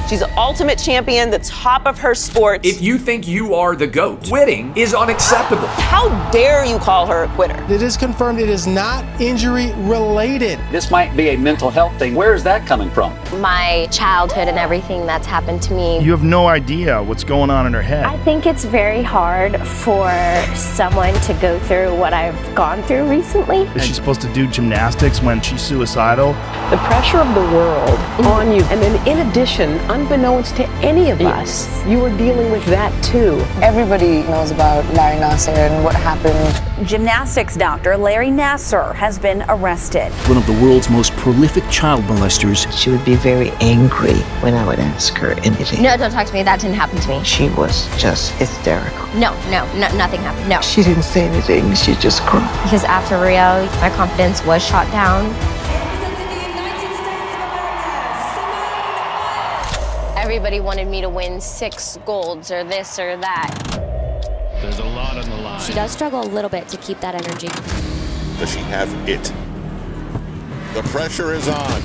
She's an ultimate champion, the top of her sport. If you think you are the GOAT, quitting is unacceptable. How dare you call her a quitter? It is confirmed it is not injury related. This might be a mental health thing. Where is that coming from? My childhood and everything that's happened to me. You have no idea what's going on in her head. I think it's very hard for someone to go through what I've gone through recently. Is she supposed to do gymnastics when she's suicidal? The pressure of the world on you, and then in addition, unbeknownst to any of us, you were dealing with that too. Everybody knows about Larry Nassar and what happened. Gymnastics doctor Larry Nassar has been arrested. One of the world's most prolific child molesters. She would be very angry when I would ask her anything. No, don't talk to me. That didn't happen to me. She was just hysterical. No, nothing happened. No. She didn't say anything. She just cried. Because after Rio, my confidence was shot down. Everybody wanted me to win 6 golds or this or that. There's a lot on the line. She does struggle a little bit to keep that energy. Does she have it? The pressure is on.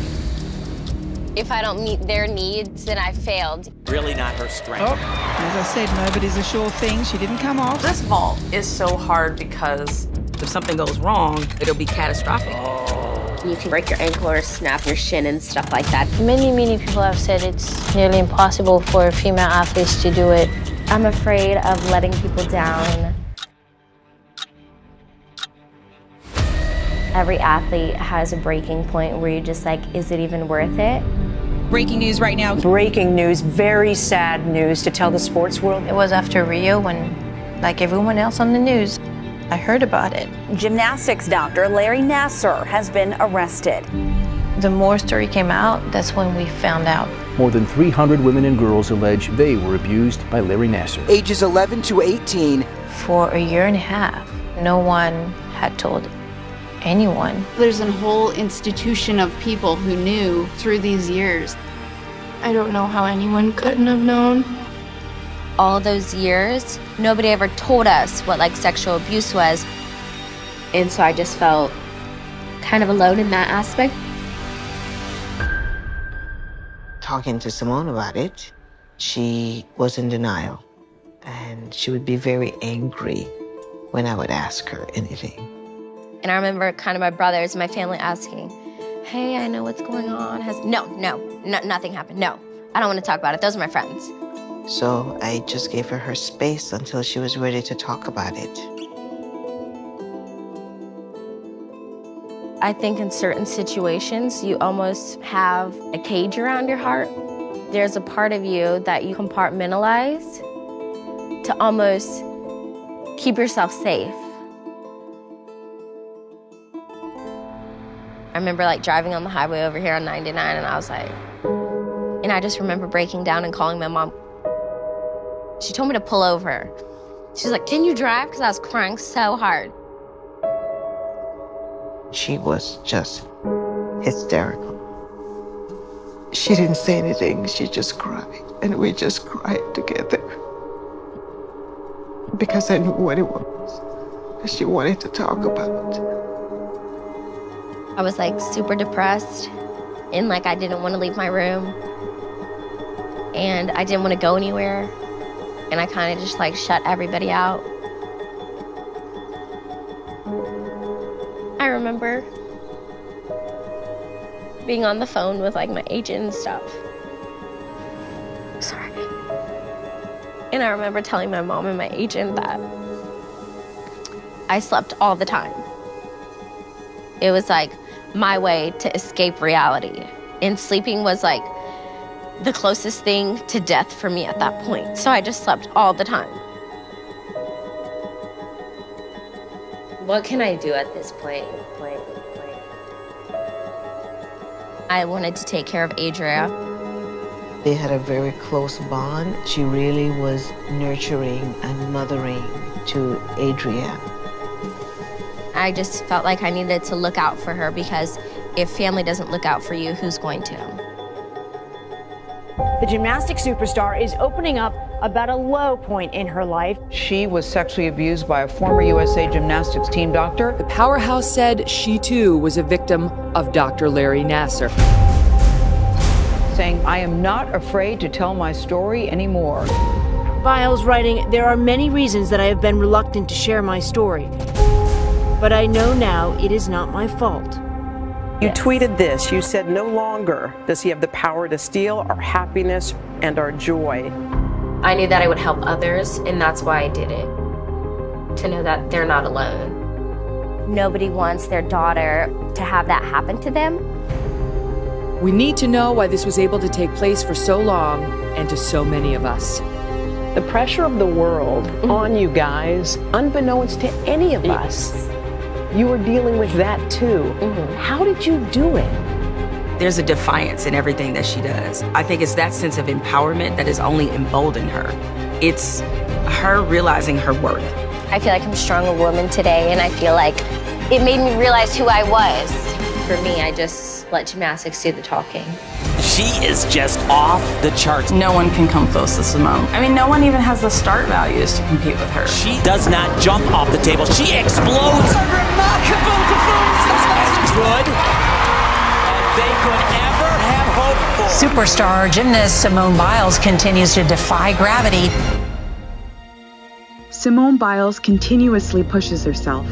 If I don't meet their needs, then I failed. Really not her strength. Oh, as I said, nobody's a sure thing. She didn't come off. This vault is so hard because if something goes wrong, it'll be catastrophic. You can break your ankle or snap your shin and stuff like that. Many people have said it's nearly impossible for female athletes to do it. I'm afraid of letting people down. Every athlete has a breaking point where you're just like, is it even worth it? Breaking news right now. Breaking news, very sad news to tell the sports world. It was after Rio when, like everyone else on the news, I heard about it. Gymnastics doctor Larry Nassar has been arrested. The more story came out, that's when we found out. More than 300 women and girls allege they were abused by Larry Nassar. Ages 11 to 18. For a year and a half, no one had told anyone. There's a whole institution of people who knew through these years. I don't know how anyone couldn't have known. All those years, nobody ever told us what like sexual abuse was. And so I just felt kind of alone in that aspect. Talking to Simone about it, she was in denial. And she would be very angry when I would ask her anything. And I remember kind of my brothers and my family asking, hey, I know what's going on. Nothing happened. No, I don't want to talk about it. Those are my friends. So I just gave her space until she was ready to talk about it. I think in certain situations, you almost have a cage around your heart. There's a part of you that you compartmentalize to almost keep yourself safe. I remember like driving on the highway over here on 99 and I was like, and I just remember breaking down and calling my mom. She told me to pull over. She's like, can you drive? Because I was crying so hard. She was just hysterical. She didn't say anything, she just cried. And we just cried together. Because I knew what it was that she wanted to talk about. I was like super depressed and like I didn't want to leave my room. And I didn't want to go anywhere. And I kind of just like shut everybody out. I remember being on the phone with like my agent and stuff. Sorry. And I remember telling my mom and my agent that I slept all the time. It was like my way to escape reality. And sleeping was like the closest thing to death for me at that point. So I just slept all the time. What can I do at this point? I wanted to take care of Adria. They had a very close bond. She really was nurturing and mothering to Adria. I just felt like I needed to look out for her because if family doesn't look out for you, who's going to? The gymnastics superstar is opening up about a low point in her life. She was sexually abused by a former USA gymnastics team doctor. The powerhouse said she too was a victim of Dr. Larry Nassar. saying, "I am not afraid to tell my story anymore." Biles writing, "There are many reasons that I have been reluctant to share my story, but I know now it is not my fault." You tweeted this. You said, "No longer does he have the power to steal our happiness and our joy." I knew that I would help others, and that's why I did it. To know that they're not alone. Nobody wants their daughter to have that happen to them. We need to know why this was able to take place for so long and to so many of us. The pressure of the world on you guys, unbeknownst to any of us, you were dealing with that too. How did you do it? There's a defiance in everything that she does. I think it's that sense of empowerment that has only emboldened her. It's her realizing her worth. I feel like I'm a stronger woman today, and I feel like it made me realize who I was. For me, I just let gymnastics do the talking. She is just off the charts. No one can come close to Simone. I mean, no one even has the start values to compete with her. She does not jump off the table. She explodes. A remarkable performance. As good as they could ever have hoped for. Superstar gymnast Simone Biles continues to defy gravity. Simone Biles continuously pushes herself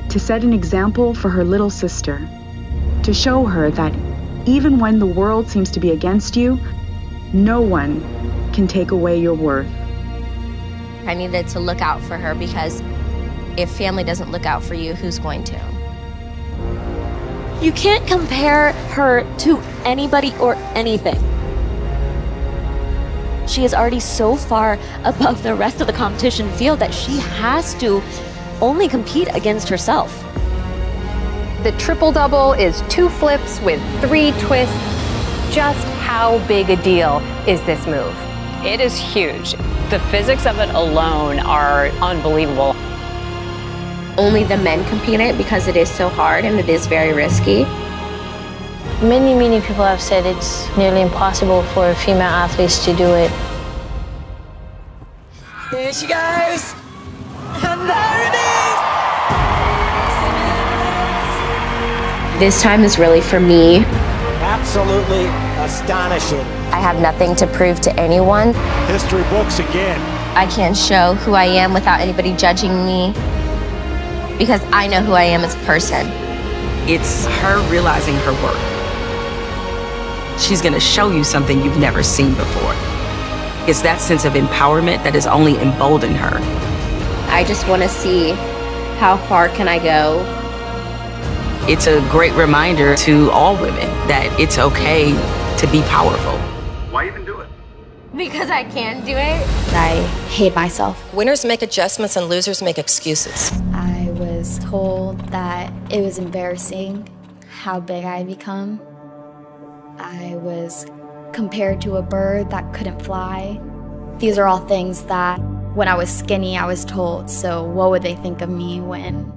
to set an example for her little sister, to show her that even when the world seems to be against you, no one can take away your worth. I needed to look out for her because if family doesn't look out for you, who's going to? You can't compare her to anybody or anything. She is already so far above the rest of the competition field that she has to only compete against herself. The triple-double is 2 flips with 3 twists. Just how big a deal is this move? It is huge. The physics of it alone are unbelievable. Only the men compete it because it is so hard and it is very risky. Many people have said it's nearly impossible for female athletes to do it. Here she goes. And there it is. This time is really for me. Absolutely astonishing. I have nothing to prove to anyone. History books again. I can't show who I am without anybody judging me because I know who I am as a person. It's her realizing her worth. She's gonna show you something you've never seen before. It's that sense of empowerment that has only emboldened her. I just wanna see how far can I go. It's a great reminder to all women that it's okay to be powerful. Why even do it? Because I can do it. I hate myself. Winners make adjustments and losers make excuses. I was told that it was embarrassing how big I had become. I was compared to a bird that couldn't fly. These are all things that when I was skinny I was told, so what would they think of me when